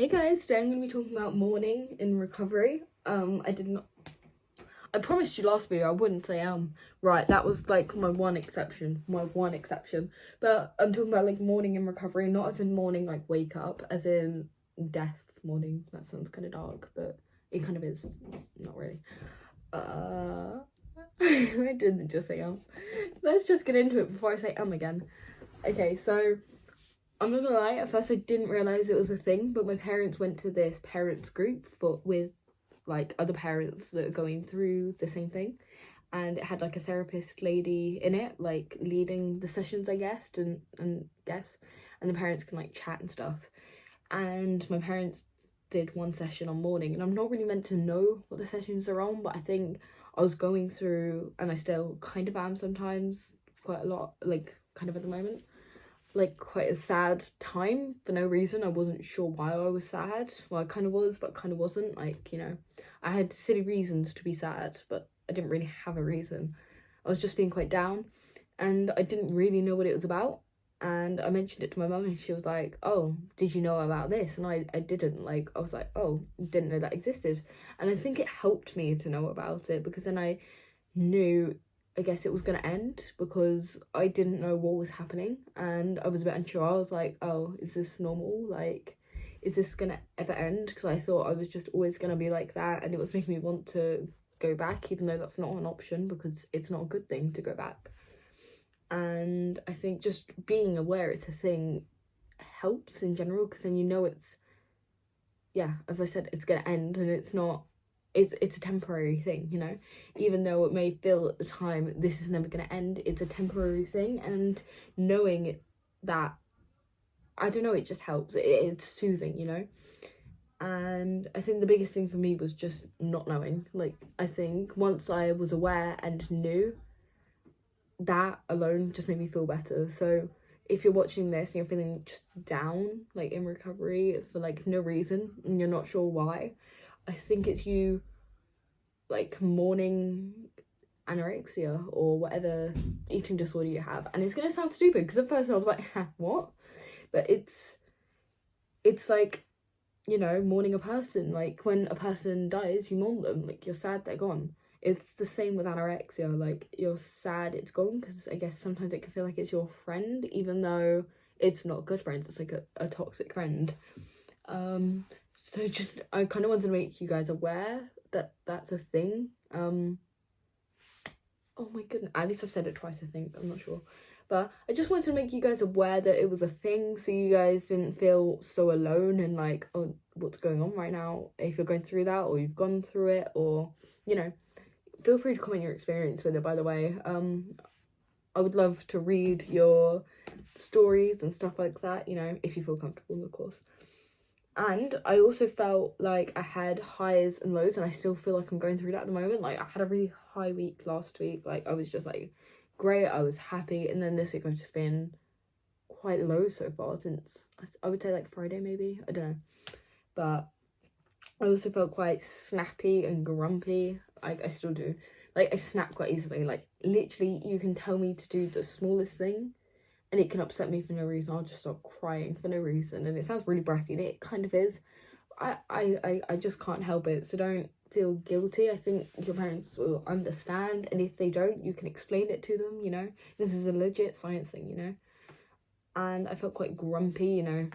Hey guys, today I'm going to be talking about mourning in recovery. I promised you last video I wouldn't say right, that was like my one exception. But I'm talking about like mourning in recovery, not as in mourning like wake up, as in death mourning. That sounds kind of dark, but it kind of is, not really. I didn't just say Let's just get into it before I say again. Okay, so I'm not gonna lie, at first I didn't realise it was a thing, but my parents went to this parents group with like other parents that are going through the same thing, and it had like a therapist lady in it, like leading the sessions, I guess, and the parents can like chat and stuff. And my parents did one session on mourning, and I'm not really meant to know what the sessions are on, but I think I was going through, and I still kind of am sometimes, quite a lot, like kind of at the moment, like quite a sad time for no reason. I wasn't sure why I was sad. Well, I kind of was, but kind of wasn't. Like, you know, I had silly reasons to be sad, but I didn't really have a reason. I was just being quite down, and I didn't really know what it was about. And I mentioned it to my mum, and she was like, oh, did you know about this? And I didn't. Like, I was like, oh, didn't know that existed. And I think it helped me to know about it, because then I knew, I guess, it was going to end, because I didn't know what was happening and I was a bit unsure. I was like, oh, is this normal? Like, is this going to ever end? Because I thought I was just always going to be like that, and it was making me want to go back, even though that's not an option, because it's not a good thing to go back. And I think just being aware it's a thing helps in general, because then you know it's, yeah, as I said, it's going to end, and it's not, it's a temporary thing, you know, even though it may feel at the time this is never going to end, it's a temporary thing. And knowing that, I don't know, it just helps. It's soothing, you know. And I think the biggest thing for me was just not knowing. Like, I think once I was aware and knew, that alone just made me feel better. So if you're watching this and you're feeling just down, like in recovery for like no reason, and you're not sure why, I think it's you like mourning anorexia or whatever eating disorder you have. And it's gonna sound stupid, because at first I was like, what? But it's like, you know, mourning a person. Like, when a person dies, you mourn them. Like, you're sad they're gone. It's the same with anorexia. Like, you're sad it's gone, because I guess sometimes it can feel like it's your friend, even though it's not good friends. It's like a toxic friend. So just, I kind of wanted to make you guys aware that that's a thing. Oh my goodness, at least I've said it twice, I think, I'm not sure. But I just wanted to make you guys aware that it was a thing, so you guys didn't feel so alone and like, oh, what's going on right now? If you're going through that, or you've gone through it, or, you know, feel free to comment your experience with it, by the way. I would love to read your stories and stuff like that, you know, if you feel comfortable, of course. And I also felt like I had highs and lows, and I still feel like I'm going through that at the moment. Like, I had a really high week last week. Like, I was just like great, I was happy, and then this week I've just been quite low so far, since I would say like Friday maybe, I don't know. But I also felt quite snappy and grumpy. I still do. Like, I snap quite easily. Like, literally, you can tell me to do the smallest thing and it can upset me for no reason. I'll just start crying for no reason. And it sounds really bratty, and it kind of is. I just can't help it. So don't feel guilty. I think your parents will understand. And if they don't, you can explain it to them, you know. This is a legit science thing, you know. And I felt quite grumpy, you know.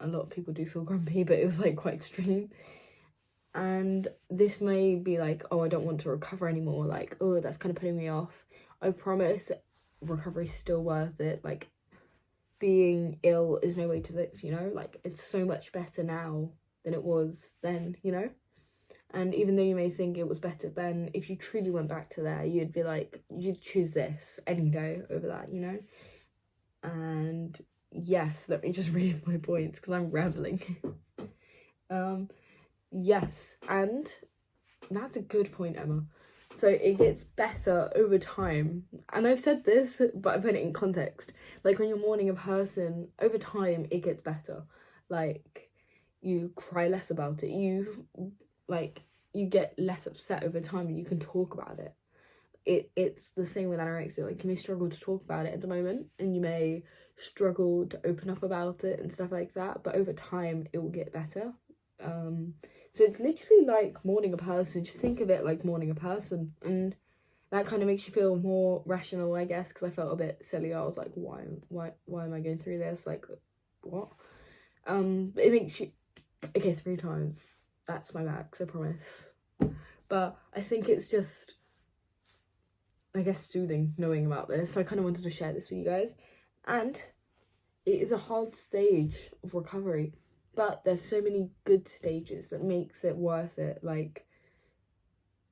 A lot of people do feel grumpy, but it was like quite extreme. And this may be like, oh, I don't want to recover anymore. Like, oh, that's kind of putting me off. I promise recovery's still worth it. Like, being ill is no way to live, you know. Like, it's so much better now than it was then, you know. And even though you may think it was better then, if you truly went back to there, you'd be like, you'd choose this any day over that, you know. And yes, let me just read my points, because I'm rambling. Yes, and that's a good point, Emma. So it gets better over time. And I've said this, but I put it in context. Like, when you're mourning a person, over time, it gets better. Like, you cry less about it. You get less upset over time, and you can talk about it. it's the same with anorexia. Like, you may struggle to talk about it at the moment, and you may struggle to open up about it and stuff like that, but over time it will get better. So it's literally like mourning a person. Just think of it like mourning a person, and that kind of makes you feel more rational, I guess, because I felt a bit silly. I was like, why am I going through this? Like, what? It makes you, okay, 3 times. That's my max, I promise. But I think it's just, I guess, soothing knowing about this. So I kind of wanted to share this with you guys. And it is a hard stage of recovery, but there's so many good stages that makes it worth it. Like,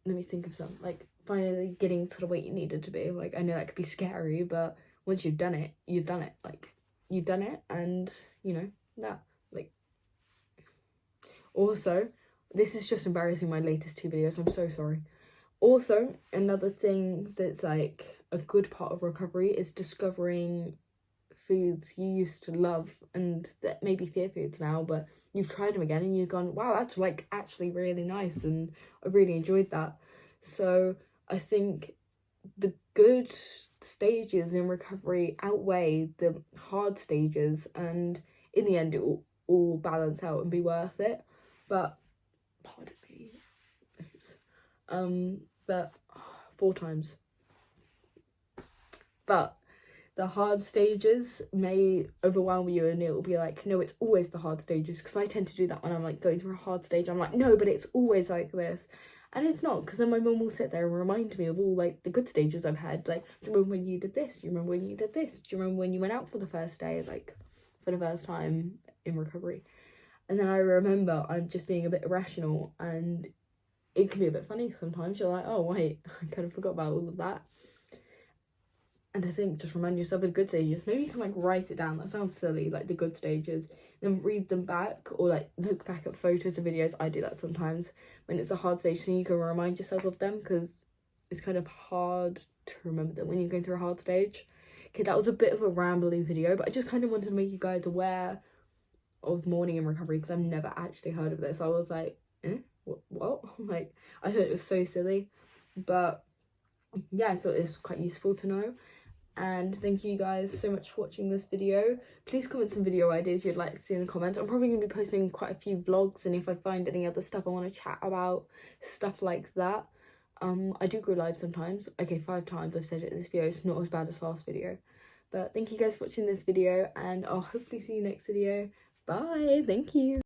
let me think of some. Like, finally getting to the weight you needed to be. Like, I know that could be scary, but once you've done it, you've done it. Like, you've done it, and, you know, that. Like, also, this is just embarrassing, my latest 2 videos. I'm so sorry. Also, another thing that's, like, a good part of recovery is discovering foods you used to love and that maybe fear foods now, but you've tried them again and you've gone, wow, that's like actually really nice and I really enjoyed that. So I think the good stages in recovery outweigh the hard stages, and in the end it will all balance out and be worth it. But pardon me, but 4 times. But the hard stages may overwhelm you, and it will be like, no, it's always the hard stages, because I tend to do that when I'm like going through a hard stage. I'm like, no, but it's always like this, and it's not, because then my mum will sit there and remind me of all like the good stages I've had. Like, do you remember when you did this? Do you remember when you did this? Do you remember when you went out for the first day, like for the first time in recovery? And then I remember I'm just being a bit irrational, and it can be a bit funny sometimes. You're like, oh wait, I kind of forgot about all of that. And I think just remind yourself of the good stages. Maybe you can like write it down. That sounds silly, like the good stages. Then read them back, or like look back at photos and videos. I do that sometimes when it's a hard stage, so you can remind yourself of them, because it's kind of hard to remember them when you're going through a hard stage. Okay, that was a bit of a rambling video, but I just kind of wanted to make you guys aware of mourning in recovery, because I've never actually heard of this. I was like, what? Like, I thought it was so silly, but yeah, I thought it was quite useful to know. And thank you guys so much for watching this video. Please comment some video ideas you'd like to see in the comments. I'm probably going to be posting quite a few vlogs, and if I find any other stuff I want to chat about, stuff like that. I do go live sometimes. Okay, 5 times I've said it in this video. It's not as bad as last video. But thank you guys for watching this video, and I'll hopefully see you next video. Bye. Thank you.